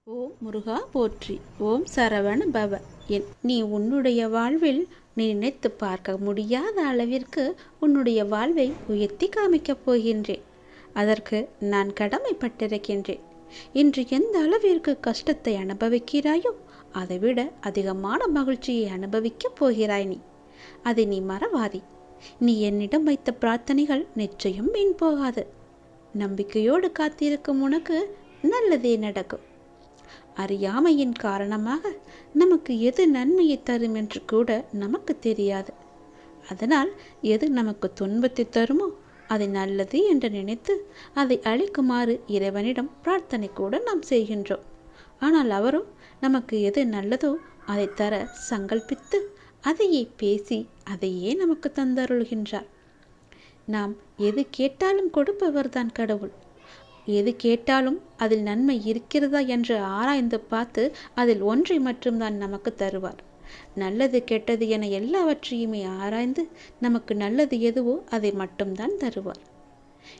ஓம் முருகா போற்றி. ஓம் சரவண பவ. நீ உன்னுடைய வாழ்வில் நீ நினைத்து பார்க்க முடியாத அளவிற்கு உன்னுடைய வாழ்வை உயர்த்தி காமிக்கப் போகின்றேன். அதற்கு நான் கடமைப்பட்டிருக்கின்றேன். இன்று எந்த அளவிற்கு கஷ்டத்தை அனுபவிக்கிறாயோ அதைவிட அதிகமான மகிழ்ச்சியை அனுபவிக்கப் போகிறாய் நீ. அதை நீ மறவாதே. நீ என்னிடம் வைத்த பிரார்த்தனைகள் நிச்சயம் வீண் போகாது. நம்பிக்கையோடு காத்திருக்கும் உனக்கு நல்லதே நடக்கும். அறியாமையின் காரணமாக நமக்கு எது நன்மையை தரும் என்று கூட நமக்கு தெரியாது. அதனால் எது நமக்கு துன்பத்தை தருமோ அதை நல்லது என்று நினைத்து அதை அளிக்குமாறு இறைவனிடம் பிரார்த்தனை கூட நாம் செய்கின்றோம். ஆனால் அவரும் நமக்கு எது நல்லதோ அதை தர சங்கல்பித்து அதையே பேசி அதையே நமக்கு தந்தருள்கின்றார். நாம் எது கேட்டாலும் கொடுப்பவர்தான் கடவுள். எது கேட்டாலும் அதில் நன்மை இருக்கிறதா என்று ஆராய்ந்து பார்த்து அதில் ஒன்றை மட்டும்தான் நமக்கு தருவார். நல்லது கெட்டது என எல்லாவற்றையுமே ஆராய்ந்து நமக்கு நல்லது எதுவோ அதை மட்டும்தான் தருவார்.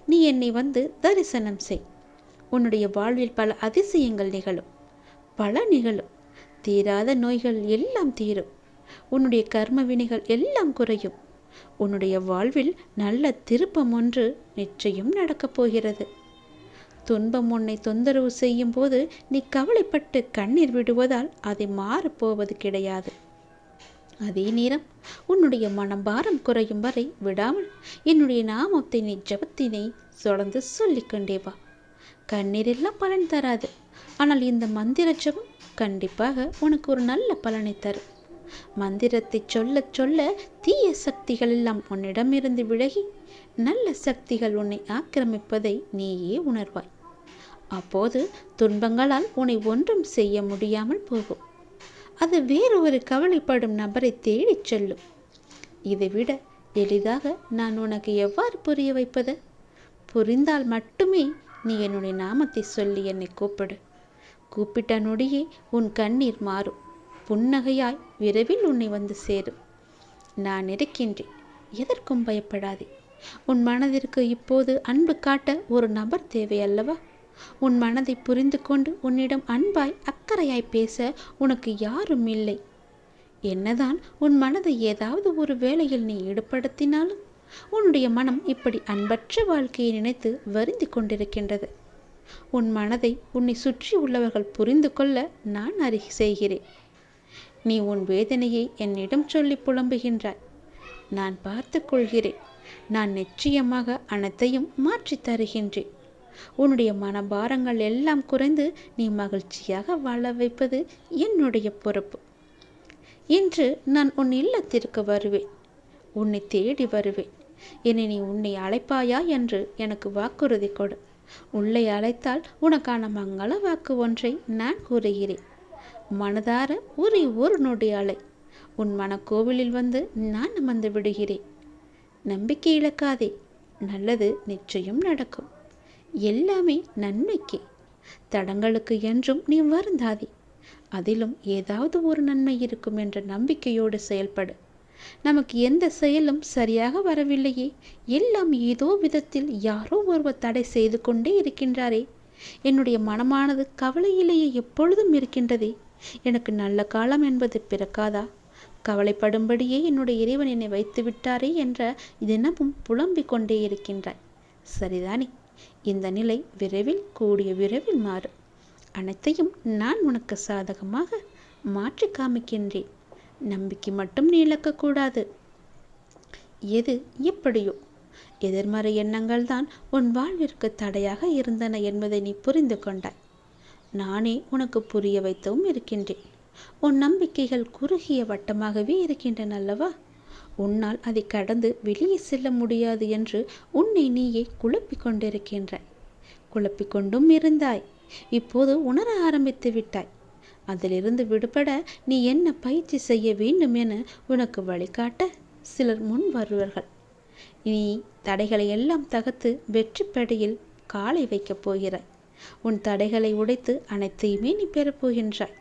நீ என்னை வந்து தரிசனம் செய். உன்னுடைய வாழ்வில் பல அதிசயங்கள் நிகழும். பல நிகழும். தீராத நோய்கள் எல்லாம் தீரும். உன்னுடைய கர்ம வினைகள் எல்லாம் குறையும். உன்னுடைய வாழ்வில் நல்ல திருப்பம் ஒன்று நிச்சயம் நடக்கப் போகிறது. துன்பம் உன்னை தொந்தரவு செய்யும் போது நீ கவலைப்பட்டு கண்ணீர் விடுவதால் அதை மாறப்போவது கிடையாது. அதே நேரம் உன்னுடைய மனபாரம் குறையும் வரை விடாமல் என்னுடைய நாமத்தை நீ ஜபத்தினை தொடர்ந்து சொல்லிக்கொண்டே வா. கண்ணீர் எல்லாம் பலன் தராது. ஆனால் இந்த மந்திர ஜபம் கண்டிப்பாக உனக்கு ஒரு நல்ல பலனை தரும். மந்திரத்தை சொல்ல சொல்ல தீய சக்திகள் எல்லாம் உன்னிடமிருந்து விலகி நல்ல சக்திகள் உன்னை ஆக்கிரமிப்பதை நீயே உணர்வாய். அப்போது துன்பங்களால் உன்னை ஒன்றும் செய்ய முடியாமல் போகும். அது வேறு ஒரு கவலைப்படும் நபரை தேடிச் செல்லும். இதைவிட எளிதாக நான் உனக்கு எவ்வாறு புரிய வைப்பது? புரிந்தால் மட்டுமே நீ என்னுடைய நாமத்தை சொல்லி என்னை கூப்பிடு. கூப்பிட்ட நொடியே உன் கண்ணீர் மாறும். புன்னகையாய் விரைவில் உன்னை வந்து சேரும். நான் இருக்கின்றேன். எதற்கும் பயப்படாதே. உன் மனதிற்கு இப்போது அன்பு காட்ட ஒரு நபர் தேவை அல்லவா? உன் மனதை புரிந்து கொண்டு உன்னிடம் அன்பாய் அக்கறையாய் பேச உனக்கு யாரும் இல்லை. என்னதான் உன் மனதை ஏதாவது ஒரு வேளையில் நீ ஈடுபடுத்தினாலும் உன்னுடைய மனம் இப்படி அன்பற்ற வாழ்க்கையை நினைத்து வருந்தி கொண்டிருக்கின்றது. உன் மனதை உன்னை சுற்றி உள்ளவர்கள் புரிந்து கொள்ள நான் அறிக்கை செய்கிறேன். நீ உன் வேதனையை என்னிடம் சொல்லி புலம்புகின்றாய். நான் பார்த்து கொள்கிறேன். நான் நிச்சயமாக அனைத்தையும் மாற்றி தருகின்றேன். உன்னுடைய மனபாரங்கள் எல்லாம் குறைந்து நீ மகிழ்ச்சியாக வாழ வைப்பது என்னுடைய பொறுப்பு. இன்று நான் உன் இல்லத்திற்கு வருவேன். உன்னை தேடி வருவேன். நீ உன்னை அழைப்பாயா என்று எனக்கு வாக்குறுதி கொடு. உள்ளே அழைத்தால் உனக்கான மங்கள வாக்கு ஒன்றை நான் கூறுகிறேன். மனதார ஒரு நொடி அலை. உன் மனக்கோவிலில் வந்து நான் அமர்ந்து விடுகிறேன். நம்பிக்கை இழக்காதே. நல்லது நிச்சயம் நடக்கும். எல்லாமே நன்மைக்கே. தடங்களுக்கு என்றும் நீ வருந்தாதே. அதிலும் ஏதாவது ஒரு நன்மை இருக்கும் என்ற நம்பிக்கையோடு செயல்படு. நமக்கு எந்த செயலும் சரியாக வரவில்லையே, எல்லாம் ஏதோ விதத்தில் யாரோ ஒருவர் தடை செய்து கொண்டே இருக்கின்றாரே. என்னுடைய மனமானது கவலையிலேயே எப்பொழுதும் இருக்கின்றதே. எனக்கு நல்ல காலம் என்பது பிறக்காதா? கவலைப்படும்படியே என்னுடைய இறைவன் என்னை வைத்து விட்டாரே என்ற தினமும் புலம்பிக் கொண்டே இருக்கின்றாய். சரிதானே? இந்த நிலை விரைவில் கூடிய விரைவில் மாறும். அனைத்தையும் நான் உனக்கு சாதகமாக மாற்றி காமிக்கின்றேன். நம்பிக்கை மட்டும் நீ இழக்கக்கூடாது. எது எப்படியோ எதிர்மறை எண்ணங்கள் தான் உன் வாழ்விற்கு தடையாக இருந்தன என்பதை நீ புரிந்து கொண்டாய். நானே உனக்கு புரிய வைத்தவும் இருக்கின்றேன். உன் நம்பிக்கைகள் குறுகிய வட்டமாகவே இருக்கின்றன அல்லவா? உன்னால் அதை கடந்து வெளியே செல்ல முடியாது என்று உன்னை நீயே குழப்பிக் கொண்டிருக்கின்றாய். குழப்பிக்கொண்டும் இருந்தாய். இப்போது உணர ஆரம்பித்து விட்டாய். அதிலிருந்து விடுபட நீ என்ன பயிற்சி செய்ய வேண்டும் என உனக்கு வழிகாட்ட சிலர் முன் வருவார்கள். நீ தடைகளை எல்லாம் தகர்த்து வெற்றி படையில் காலை வைக்கப் போகிறாய். உன் தடைகளை உடைத்து அனைத்தையுமே நீ பெறப்போகின்றாய்.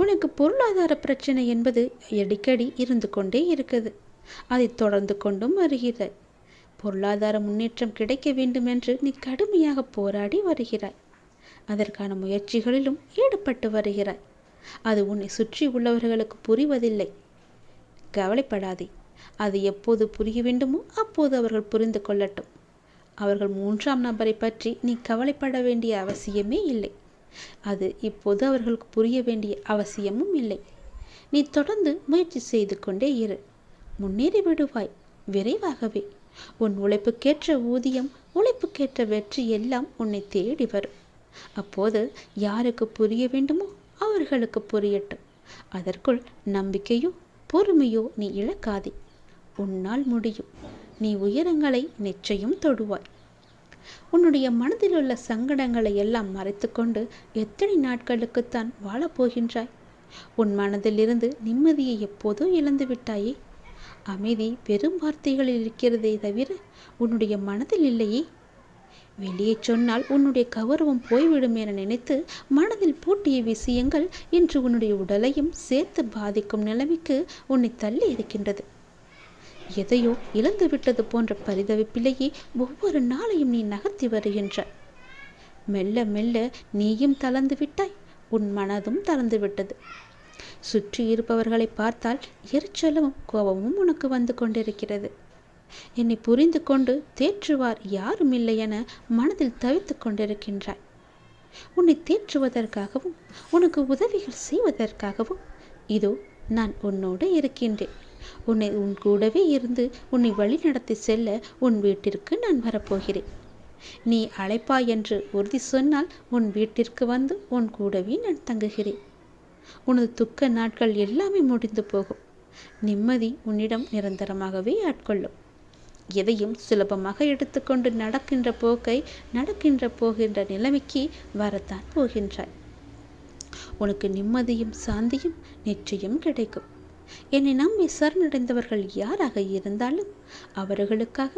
உனக்கு பொருளாதார பிரச்சனை என்பது அடிக்கடி இருந்து கொண்டே இருக்குது. அதை தொடர்ந்து கொண்டும் வருகிறாய். பொருளாதார முன்னேற்றம் கிடைக்க வேண்டும் என்று நீ கடுமையாக போராடி வருகிறாய். அதற்கான முயற்சிகளிலும் ஈடுபட்டு வருகிறாய். அது உன்னை சுற்றி உள்ளவர்களுக்கு புரிவதில்லை. கவலைப்படாதே. அது எப்போது புரிய வேண்டுமோ அப்போது அவர்கள் புரிந்து கொள்ளட்டும். அவர்கள் 3ஆம் நபரை பற்றி நீ கவலைப்பட வேண்டிய அவசியமே இல்லை. அது இப்போது அவர்களுக்கு புரிய வேண்டிய அவசியமும் இல்லை. நீ தொடர்ந்து முயற்சி செய்து கொண்டே இரு. முன்னேறி விடுவாய் விரைவாகவே. உன் உழைப்புக்கேற்ற ஊதியம், உழைப்புக்கேற்ற வெற்றி எல்லாம் உன்னை தேடி வரும். அப்போது யாருக்கு புரிய வேண்டுமோ அவர்களுக்கு புரியட்டும். அதற்குள் நம்பிக்கையோ பொறுமையோ நீ இழக்காதே. உன்னால் முடியும். நீ உயரங்களை நிச்சயம் தொடுவாய். உன்னுடைய மனதில் உள்ள சங்கடங்களை எல்லாம் மறைத்து கொண்டு எத்தனை நாட்களுக்குத்தான் வாழப்போகின்றாய்? உன் மனதிலிருந்து நிம்மதியை எப்போதோ இழந்து விட்டாயே. அமைதி வெறும் வார்த்தைகளில் இருக்கிறதே தவிர உன்னுடைய மனதில் இல்லையே. வெளியே சொன்னால் உன்னுடைய கௌரவம் போய்விடும் என நினைத்து மனதில் பூட்டிய விஷயங்கள் இன்று உன்னுடைய உடலையும் சேர்த்து பாதிக்கும் நிலைமைக்கு உன்னை தள்ளி இருக்கின்றது. எதையோ இழந்து விட்டது போன்ற பரிதவிப்பிலேயே ஒவ்வொரு நாளையும் நீ நகர்த்தி வருகின்றாய். மெல்ல மெல்ல நீயும் தளர்ந்து விட்டாய். உன் மனதும் தளர்ந்து விட்டது. சுற்றி இருப்பவர்களை பார்த்தால் எரிச்சலும் கோபமும் உனக்கு வந்து கொண்டிருக்கிறது. என்னை புரிந்து கொண்டு தேற்றுவார் யாரும் இல்லை என மனதில் தவித்து கொண்டிருக்கின்றாய். உன்னை தேற்றுவதற்காகவும் உனக்கு உதவிகள் செய்வதற்காகவும் இதோ நான் உன்னோடு இருக்கின்றேன். உன் கூடவே இருந்து உன்னை வழி நடத்தி செல்ல உன் வீட்டிற்கு நான் வரப்போகிறேன். நீ அழைப்பாய் என்று உறுதி சொன்னால் உன் வீட்டிற்கு வந்து உன் கூடவே நான் தங்குகிறேன். உனது துக்க நாட்கள் எல்லாமே முடிந்து போகும். நிம்மதி உன்னிடம் நிரந்தரமாகவே ஆட்கொள்ளும். எதையும் சுலபமாக எடுத்துக்கொண்டு நடக்கின்ற போகின்ற நிலைமைக்கு வரத்தான் போகின்றாய். உனக்கு நிம்மதியும் சாந்தியும் நிச்சயம் கிடைக்கும். என்னை நம்பி சரணடைந்தவர்கள் யாராக இருந்தாலும் அவர்களுக்காக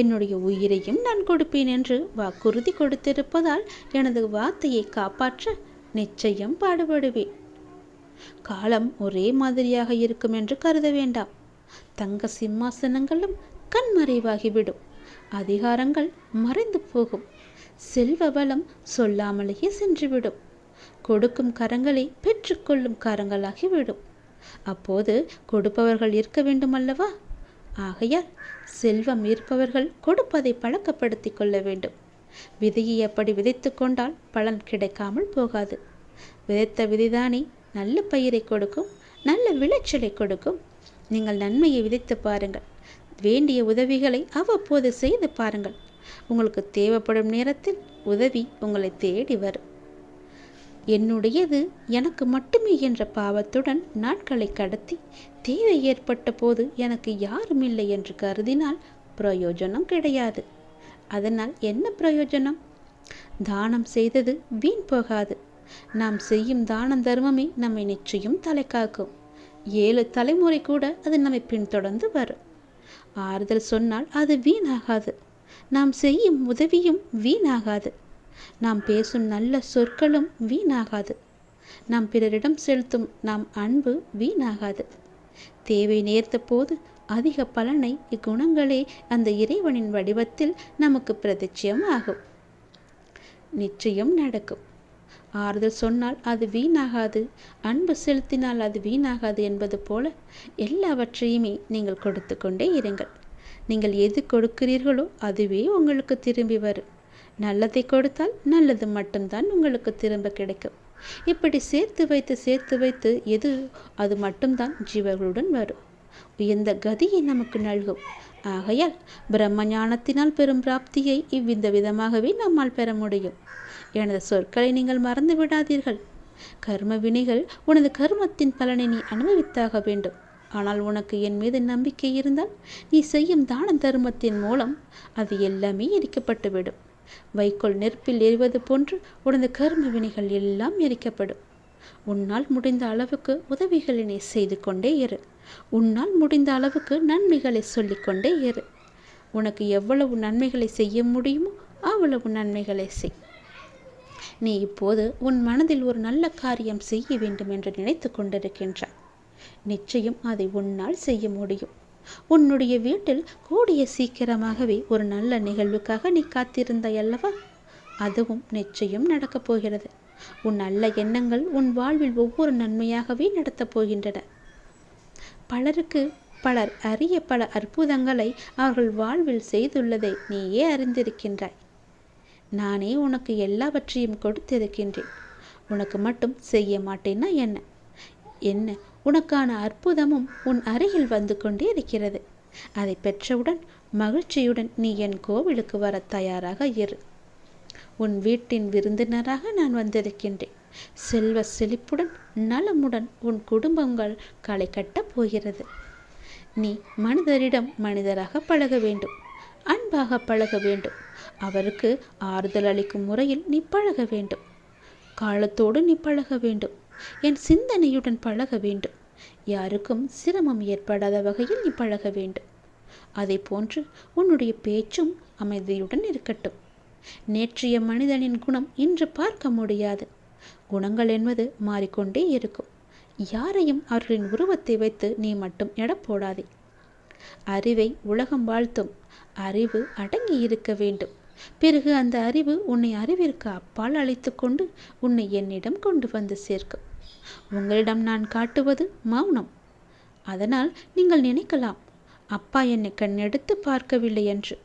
என்னுடைய உயிரையும் நான் கொடுப்பேன் என்று வாக்குறுதி கொடுத்திருப்பதால் எனது வார்த்தையை காப்பாற்ற நிச்சயம் பாடுபடுவேன். காலம் ஒரே மாதிரியாக இருக்கும் என்று கருத வேண்டாம். தங்க சிம்மாசனங்களும் கண்மறைவாகிவிடும். அதிகாரங்கள் மறைந்து போகும். செல்வ வளம் சொல்லாமலேயே சென்றுவிடும். கொடுக்கும் கரங்களை பெற்றுக்கொள்ளும் கரங்களாகிவிடும். அப்போது கொடுப்பவர்கள் இருக்க வேண்டும் அல்லவா? ஆகையால் செல்வம் இருப்பவர்கள் கொடுப்பதை பழக்கப்படுத்தி கொள்ள வேண்டும். விதையை அப்படி விதைத்து கொண்டால் பலன் கிடைக்காமல் போகாது. விதைத்த விதைதானே நல்ல பயிரை கொடுக்கும், நல்ல விளைச்சலை கொடுக்கும். நீங்கள் நன்மையை விதைத்து பாருங்கள். வேண்டிய உதவிகளை அவ்வப்போது செய்து பாருங்கள். உங்களுக்கு தேவைப்படும் நேரத்தில் உதவி உங்களை தேடி வரும். என்னுடையது எனக்கு மட்டுமே என்ற பாவத்துடன் நாட்களை கடத்தி தேவை ஏற்பட்ட போது எனக்கு யாரும் இல்லை என்று கருதினால் பிரயோஜனம் கிடையாது. அதனால் என்ன பிரயோஜனம்? தானம் செய்தது வீண் போகாது. நாம் செய்யும் தானம் தர்மமே நம்மை நிச்சயம் தலை காக்கும். 7 தலைமுறை கூட அது நம்மை பின்தொடர்ந்து வரும். ஆறுதல் சொன்னால் அது வீணாகாது. நாம் செய்யும் உதவியும் வீணாகாது. நாம் பேசும் நல்ல சொற்களும் வீணாகாது. நாம் பிறரிடம் செலுத்தும் நாம் அன்பு வீணாகாது. தேவை நேர்த்த போது அதிக பலனை இக்குணங்களே அந்த இறைவனின் வடிவத்தில் நமக்கு பிரதிட்சயம் ஆகும். நிச்சயம் நடக்கும். ஆறுதல் சொன்னால் அது வீணாகாது, அன்பு செலுத்தினால் அது வீணாகாது என்பது போல எல்லாவற்றையுமே நீங்கள் கொடுத்து கொண்டே இருங்கள். நீங்கள் எது கொடுக்கிறீர்களோ அதுவே உங்களுக்கு திரும்பி வரும். நல்லதை கொடுத்தால் நல்லது மட்டும்தான் உங்களுக்கு திரும்ப கிடைக்கும். இப்படி சேர்த்து வைத்து எது அது மட்டும்தான் ஜீவர்களுடன் வரும். உயர்ந்த கதியை நமக்கு நல்கும். ஆகையால் பிரம்ம ஞானத்தினால் பெறும் பிராப்தியை இவ்வித விதமாகவே நம்மால் பெற முடியும். எனது சொற்களை நீங்கள் மறந்து விடாதீர்கள். கர்ம வினைகள் உனது கர்மத்தின் பலனை நீ அனுபவித்தாக வேண்டும். ஆனால் உனக்கு என் மீது நம்பிக்கை இருந்தால் நீ செய்யும் தான தர்மத்தின் மூலம் அது எல்லாமே எரிக்கப்பட்டுவிடும். வைக்கோல் நெருப்பில் எரிவது போன்று உனது கர்ம வினைகள் எல்லாம் எரிக்கப்படும். உன்னால் முடிந்த அளவுக்கு உதவிகளை நீ செய்து கொண்டே இரு. உன்னால் முடிந்த அளவுக்கு நன்மைகளை சொல்லிக்கொண்டே இரு. உனக்கு எவ்வளவு நன்மைகளை செய்ய முடியுமோ அவ்வளவு நன்மைகளை செய். நீ இப்போது உன் மனதில் ஒரு நல்ல காரியம் செய்ய வேண்டும் என்று நினைத்து கொண்டிருக்கின்றாய். நிச்சயம் அதை உன்னால் செய்ய முடியும். உன்னுடைய வீட்டில் கூடிய சீக்கிரமாகவே ஒரு நல்ல நிகழ்வுக்காக நீ காத்திருந்தாய் அல்லவா? அதுவும் நிச்சயம் நடக்கப் போகிறது. உன் நல்ல எண்ணங்கள் உன் வாழ்வில் ஒவ்வொரு நன்மையாகவே நடத்தப் போகின்றன. பலர் அறிய பல அற்புதங்களை அவர்கள் வாழ்வில் செய்துள்ளதை நீயே அறிந்திருக்கின்றாய். நானே உனக்கு எல்லாவற்றையும் கொடுத்திருக்கின்றேன். உனக்கு மட்டும் செய்ய மாட்டேன்னா என்ன உனக்கான அற்புதமும் உன் அருகில் வந்து கொண்டே இருக்கிறது. அதை பெற்றவுடன் மகிழ்ச்சியுடன் நீ என் கோவிலுக்கு வர தயாராக இரு. உன் வீட்டின் விருந்தினராக நான் வந்திருக்கின்றேன். செல்வ செழிப்புடன் நலமுடன் உன் குடும்பங்கள் களை கட்டப் போகிறது. நீ மனிதரிடம் மனிதராக பழக வேண்டும், அன்பாக பழக வேண்டும். அவருக்கு ஆறுதல் அளிக்கும் முறையில் நீ பழக வேண்டும். காலத்தோடு நீ பழக வேண்டும். என் சிந்தனையுடன் பழக வேண்டும். யாருக்கும் சிரமம் ஏற்படாத வகையில் நீ பழக வேண்டும். அதை போன்று உன்னுடைய பேச்சும் அமைதியுடன் இருக்கட்டும். நேற்றைய மனிதனின் குணம் இன்று பார்க்க முடியாது. குணங்கள் என்பது மாறிக்கொண்டே இருக்கும். யாரையும் அவர்களின் உருவத்தை வைத்து நீ மட்டும் எடை போடாதே. அறிவை உலகம் வாழ்த்தும். அறிவு அடங்கி இருக்க வேண்டும். பிறகு அந்த அறிவு உன்னை அறிவிற்கு அப்பால் அழைத்து கொண்டு உன்னை என்னிடம் கொண்டு வந்து சேர்க்கும். உங்களிடம் நான் காட்டுவது மௌனம். அதனால் நீங்கள் நினைக்கலாம், அப்பா என்னை கண்ணெடுத்து பார்க்கவில்லை என்று.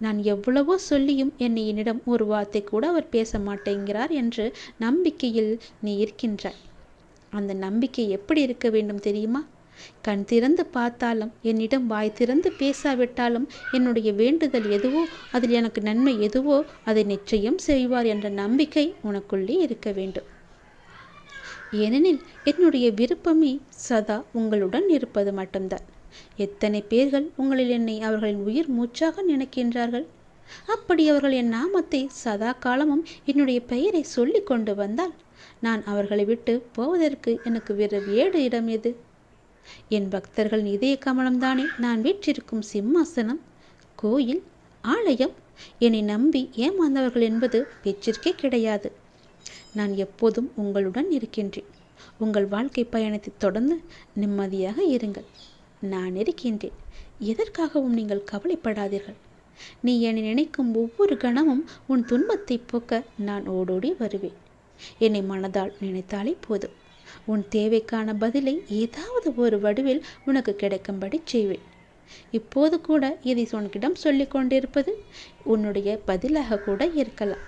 நான் எவ்வளவோ சொல்லியும் என்னிடம் ஒரு வார்த்தை கூட அவர் பேச மாட்டேங்கிறார் என்று நம்பிக்கையில் நீ இருக்கின்றாய். அந்த நம்பிக்கை எப்படி இருக்க வேண்டும் தெரியுமா? கண் திறந்து பார்த்தாலும் என்னிடம் வாய் திறந்து பேசாவிட்டாலும் என்னுடைய வேண்டுதல் எதுவோ, அதில் எனக்கு நன்மை எதுவோ அதை நிச்சயம் செய்வார் என்ற நம்பிக்கை உனக்குள்ளே இருக்க வேண்டும். ஏனெனில் என்னுடைய விருப்பமே சதா உங்களுடன் இருப்பது மட்டும்தான். எத்தனை பேர்கள் உங்களில் என்னை அவர்களின் உயிர் மூச்சாக நினைக்கின்றார்கள். அப்படி அவர்கள் என் நாமத்தை சதா காலமும் என்னுடைய பெயரை சொல்லி கொண்டு வந்தால் நான் அவர்களை விட்டு போவதற்கு எனக்கு வேறு இடம் எது? என் பக்தர்களின் இதய கமலம்தானே நான் வீற்றிருக்கும் சிம்மாசனம், கோயில், ஆலயம். என்னை நம்பி ஏமாந்தவர்கள் என்பது பேச்சிற்கே கிடையாது. நான் எப்போதும் உங்களுடன் இருக்கின்றேன். உங்கள் வாழ்க்கை பயணத்தை தொடர்ந்து நிம்மதியாக இருங்கள். நான் இருக்கின்றேன். எதற்காகவும் நீங்கள் கவலைப்படாதீர்கள். நீ என்னை நினைக்கும் ஒவ்வொரு கணமும் உன் துன்பத்தை போக்க நான் ஓடோடி வருவேன். என்னை மனதால் நினைத்தாலே போதும். உன் தேவைக்கான பதிலை ஏதாவது ஒரு வடிவில் உனக்கு கிடைக்கும்படி செய்வேன். இப்போது கூட இதை உனக்கிடம் சொல்லிக் கொண்டிருப்பது உன்னுடைய பதிலாக கூட இருக்கலாம்.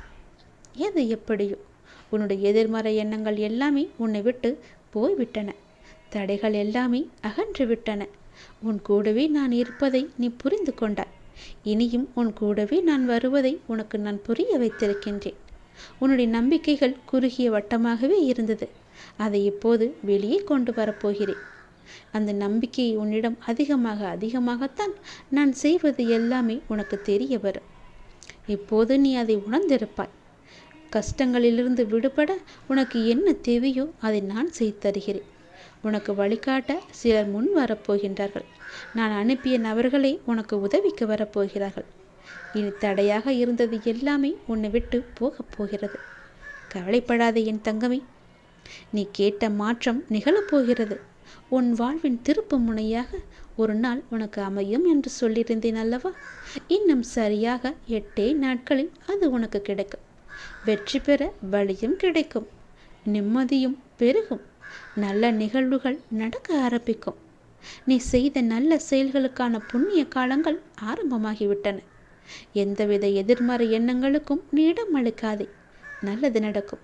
எது எப்படியோ உன்னுடைய எதிர்மறை எண்ணங்கள் எல்லாமே உன்னை விட்டு போய்விட்டன. தடைகள் எல்லாமே அகன்று விட்டன. உன் கூடவே நான் இருப்பதை நீ புரிந்து கொண்டாய். இனியும் உன் கூடவே நான் வருவதை உனக்கு நான் புரிய வைத்திருக்கின்றேன். உன்னுடைய நம்பிக்கைகள் குறுகிய வட்டமாகவே இருந்தது. அதை இப்போது வெளியே கொண்டு வரப்போகிறேன். அந்த நம்பிக்கையை உன்னிடம் அதிகமாகத்தான் நான் செய்வது எல்லாமே உனக்கு தெரிய வரும். இப்போது நீ அதை உணர்ந்திருப்பாய். கஷ்டங்களிலிருந்து விடுபட உனக்கு என்ன தேவையோ அதை நான் செய்து தருகிறேன். உனக்கு வழிகாட்ட சிலர் முன் வரப்போகின்றார்கள். நான் அனுப்பிய நபர்களே உனக்கு உதவிக்கு வரப்போகிறார்கள். இனி தடையாக இருந்தது எல்லாமே உன்னை விட்டு போகப் போகிறது. கவலைப்படாதே என் தங்கமே. நீ கேட்ட மாற்றம் நிகழப்போகிறது. உன் வாழ்வின் திருப்பு முனையாக ஒரு நாள் உனக்கு அமையும் என்று சொல்லியிருந்தேன் அல்லவா? இன்னும் சரியாக 8 நாட்களில் அது உனக்கு கிடைக்கும். வெற்றி பெற வழியும் கிடைக்கும். நிம்மதியும் பெருகும். நல்ல நிகழ்வுகள் நடக்க ஆரம்பிக்கும். நீ செய்த நல்ல செயல்களுக்கான புண்ணிய காலங்கள் ஆரம்பமாகிவிட்டன. எந்தவித எதிர்மறை எண்ணங்களுக்கும் நீ இடம் அளிக்காதே. நல்லது நடக்கும்.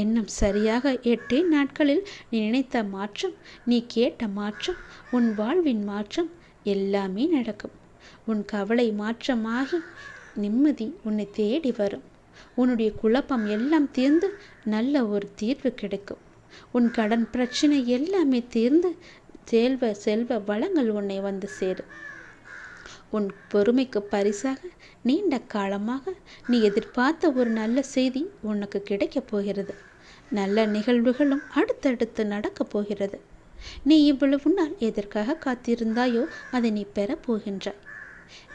இன்னும் சரியாக 8 நாட்களில் நீ நினைத்த மாற்றம், நீ கேட்ட மாற்றம், உன் வாழ்வின் மாற்றம் எல்லாமே நடக்கும். உன் கவலை மாற்றமாகி நிம்மதி உன்னை தேடி வரும். உன்னுடைய குழப்பம் எல்லாம் தீர்ந்து நல்ல ஒரு தீர்வு கிடைக்கும். உன் கடன் பிரச்சனை எல்லாமே தீர்ந்து செல்வ வளங்கள் உன்னை வந்து சேரும். உன் பொறுமைக்கு பரிசாக நீண்ட காலமாக நீ எதிர்பார்த்த ஒரு நல்ல செய்தி உனக்கு கிடைக்கப் போகிறது. நல்ல நிகழ்வுகளும் அடுத்தடுத்து நடக்கப் போகிறது. நீ இவ்வளவு நாள் எதற்காக காத்திருந்தாயோ அதை நீ பெறப் போகின்றாய்.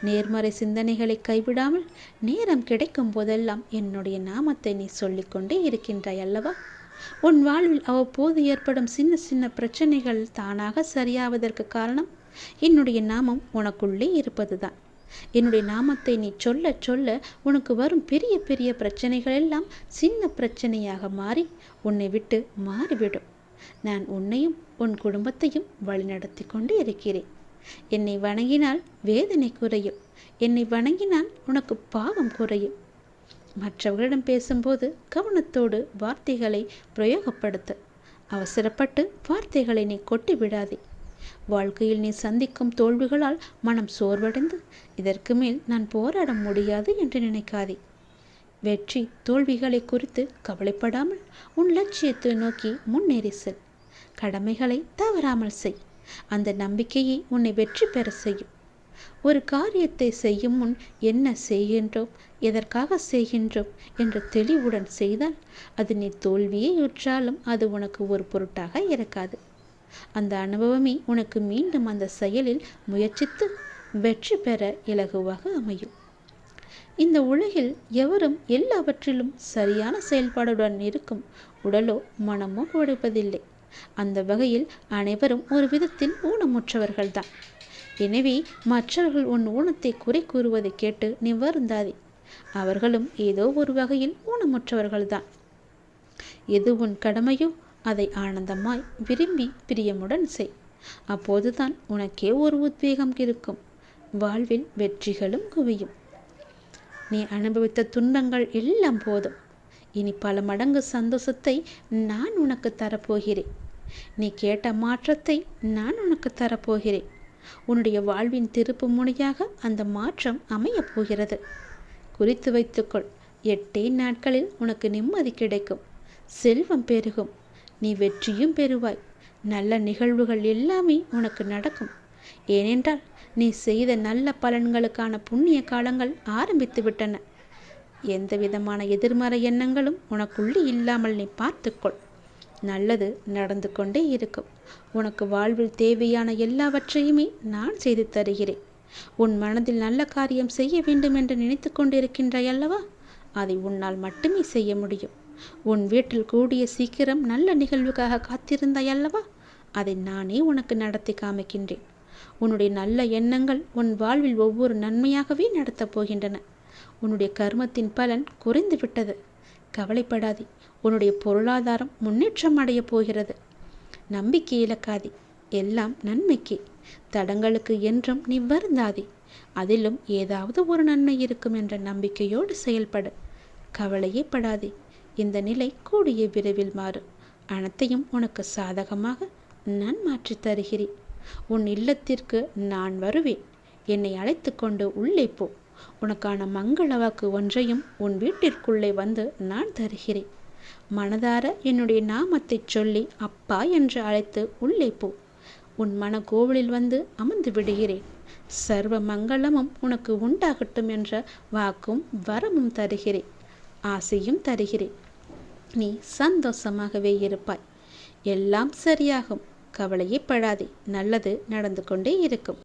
நேர்மறை சிந்தனைகளை கைவிடாமல் நேரம் கிடைக்கும் போதெல்லாம் என்னுடைய நாமத்தை நீ சொல்லிக்கொண்டே இருக்கின்றாய் அல்லவா? உன் வாழ்வில் அவ்வப்போது ஏற்படும் சின்ன சின்ன பிரச்சனைகள் தானாக சரியாவதற்கு காரணம் என்னுடைய நாமம் உனக்குள்ளே இருப்பதுதான். என்னுடைய நாமத்தை நீ சொல்ல சொல்ல உனக்கு வரும் பெரிய பெரிய பிரச்சனைகள் எல்லாம் சின்ன பிரச்சனையாக மாறி உன்னை விட்டு மாறிவிடும். நான் உன்னையும் உன் குடும்பத்தையும் வழிநடத்தி கொண்டு இருக்கிறேன். என்னை வணங்கினால் வேதனை குறையும். என்னை வணங்கினால் உனக்கு பாவம் குறையும். மற்றவர்களிடம் பேசும்போது கவனத்தோடு வார்த்தைகளை பிரயோகப்படுத்த. அவசரப்பட்டு வார்த்தைகளை நீ கொட்டி விடாதே. வாழ்க்கையில் நீ சந்திக்கும் தோல்விகளால் மனம் சோர்வடைந்து இதற்கு மேல் நான் போராட முடியாது என்று நினைக்காதே. வெற்றி தோல்விகளை குறித்து கவலைப்படாமல் உன் லட்சியத்தை நோக்கி முன்னேறி செல். கடமைகளை தவறாமல் செய். அந்த நம்பிக்கையை உன்னை வெற்றி பெற செய்யும். ஒரு காரியத்தை செய்யும் முன் என்ன செய்கின்றோம், எதற்காக செய்கின்றோம் என்ற தெளிவுடன் செய்தால் அது நீ தோல்வியை உற்றாலும் அது உனக்கு ஒரு பொருட்டாக இருக்காது. அந்த அனுபவமே உனக்கு மீண்டும் அந்த செயலில் முயற்சித்து வெற்றி பெற இலகுவாக அமையும். இந்த உலகில் எவரும் எல்லாவற்றிலும் சரியான செயல்பாடுடன் இருக்கும் உடலோ மனமோ கொடுப்பதில்லை. அந்த வகையில் அனைவரும் ஒரு விதத்தில் ஊனமுற்றவர்கள்தான். எனவே மற்றவர்கள் உன் ஊனத்தை குறை கூறுவதை கேட்டு நீ வருந்தாதே. அவர்களும் ஏதோ ஒரு வகையில் ஊனமுற்றவர்கள்தான். எது உன் கடமையோ அதை ஆனந்தமாய் விரும்பி பிரியமுடன் செய். அப்போதுதான் உனக்கே ஒரு உத்வேகம் இருக்கும். வாழ்வில் வெற்றிகளும் குவியும். நீ அனுபவித்த துன்பங்கள் எல்லாம் போதும். இனி பல மடங்கு சந்தோஷத்தை நான் உனக்கு தரப்போகிறேன். நீ கேட்ட மாற்றத்தை நான் உனக்கு தரப்போகிறேன். உன்னுடைய வாழ்வின் திருப்பு முனையாக அந்த மாற்றம் அமையப் போகிறது. குறித்து வைத்துக்கொள். 8 நாட்களில் உனக்கு நிம்மதி கிடைக்கும். செல்வம் பெருகும். நீ வெற்றியும் பெறுவாய். நல்ல நிகழ்வுகள் எல்லாமே உனக்கு நடக்கும். ஏனென்றால் நீ செய்த நல்ல பலன்களுக்கான புண்ணிய காலங்கள் ஆரம்பித்து விட்டன. எந்த விதமான எதிர்மறை எண்ணங்களும் உனக்குள்ளே இல்லாமல் நீ பார்த்துக்கொள். நல்லது நடந்து கொண்டே இருக்கும். உனக்கு வாழ்வில் தேவையான எல்லாவற்றையுமே நான் செய்து தருகிறேன். உன் மனதில் நல்ல காரியம் செய்ய வேண்டும் என்று நினைத்து கொண்டிருக்கின்றாய் அல்லவா? அதை உன்னால் மட்டுமே செய்ய முடியும். உன் வீட்டில் கூடிய சீக்கிரம் நல்ல நிகழ்வுக்காக காத்திருந்தாய் அல்லவா? அதை நானே உனக்கு நடத்தி காமிக்கின்றேன். உன்னுடைய நல்ல எண்ணங்கள் உன் வாழ்வில் ஒவ்வொரு நன்மையாகவே நடத்தப் போகின்றன. உன்னுடைய கர்மத்தின் பலன் குறைந்து விட்டது. கவலைப்படாதே. உன்னுடைய பொருளாதாரம் முன்னேற்றம் அடைய போகிறது. நம்பிக்கை இழக்காதே. எல்லாம் நன்மைக்கே. தடங்களுக்கு என்றும் நீ வருந்தாதே. அதிலும் ஏதாவது ஒரு நன்மை இருக்கும் என்ற நம்பிக்கையோடு செயல்படு. கவலையே படாதே. இந்த நிலை கூடிய விரைவில் மாறும். அனைத்தையும் உனக்கு சாதகமாக நான் மாற்றி தருகிறேன். உன் இல்லத்திற்கு நான் வருவேன். என்னை அழைத்து கொண்டு உள்ளே போ. உனக்கான மங்கள வாக்கு ஒன்றையும் உன் வீட்டிற்குள்ளே வந்து நான் தருகிறேன். மனதார என்னுடைய நாமத்தை சொல்லி அப்பா என்று அழைத்து உள்ளே போ. உன் மன கோவிலில் வந்து அமர்ந்து விடுகிறேன். சர்வ மங்களமும் உனக்கு உண்டாகட்டும் என்ற வாக்கும் வரமும் தருகிறேன். ஆசையும் தருகிறேன். நீ சந்தோஷமாகவே இருப்பாய். எல்லாம் சரியாகும். கவலையே படாதே. நல்லது நடந்து கொண்டே இருக்கும்.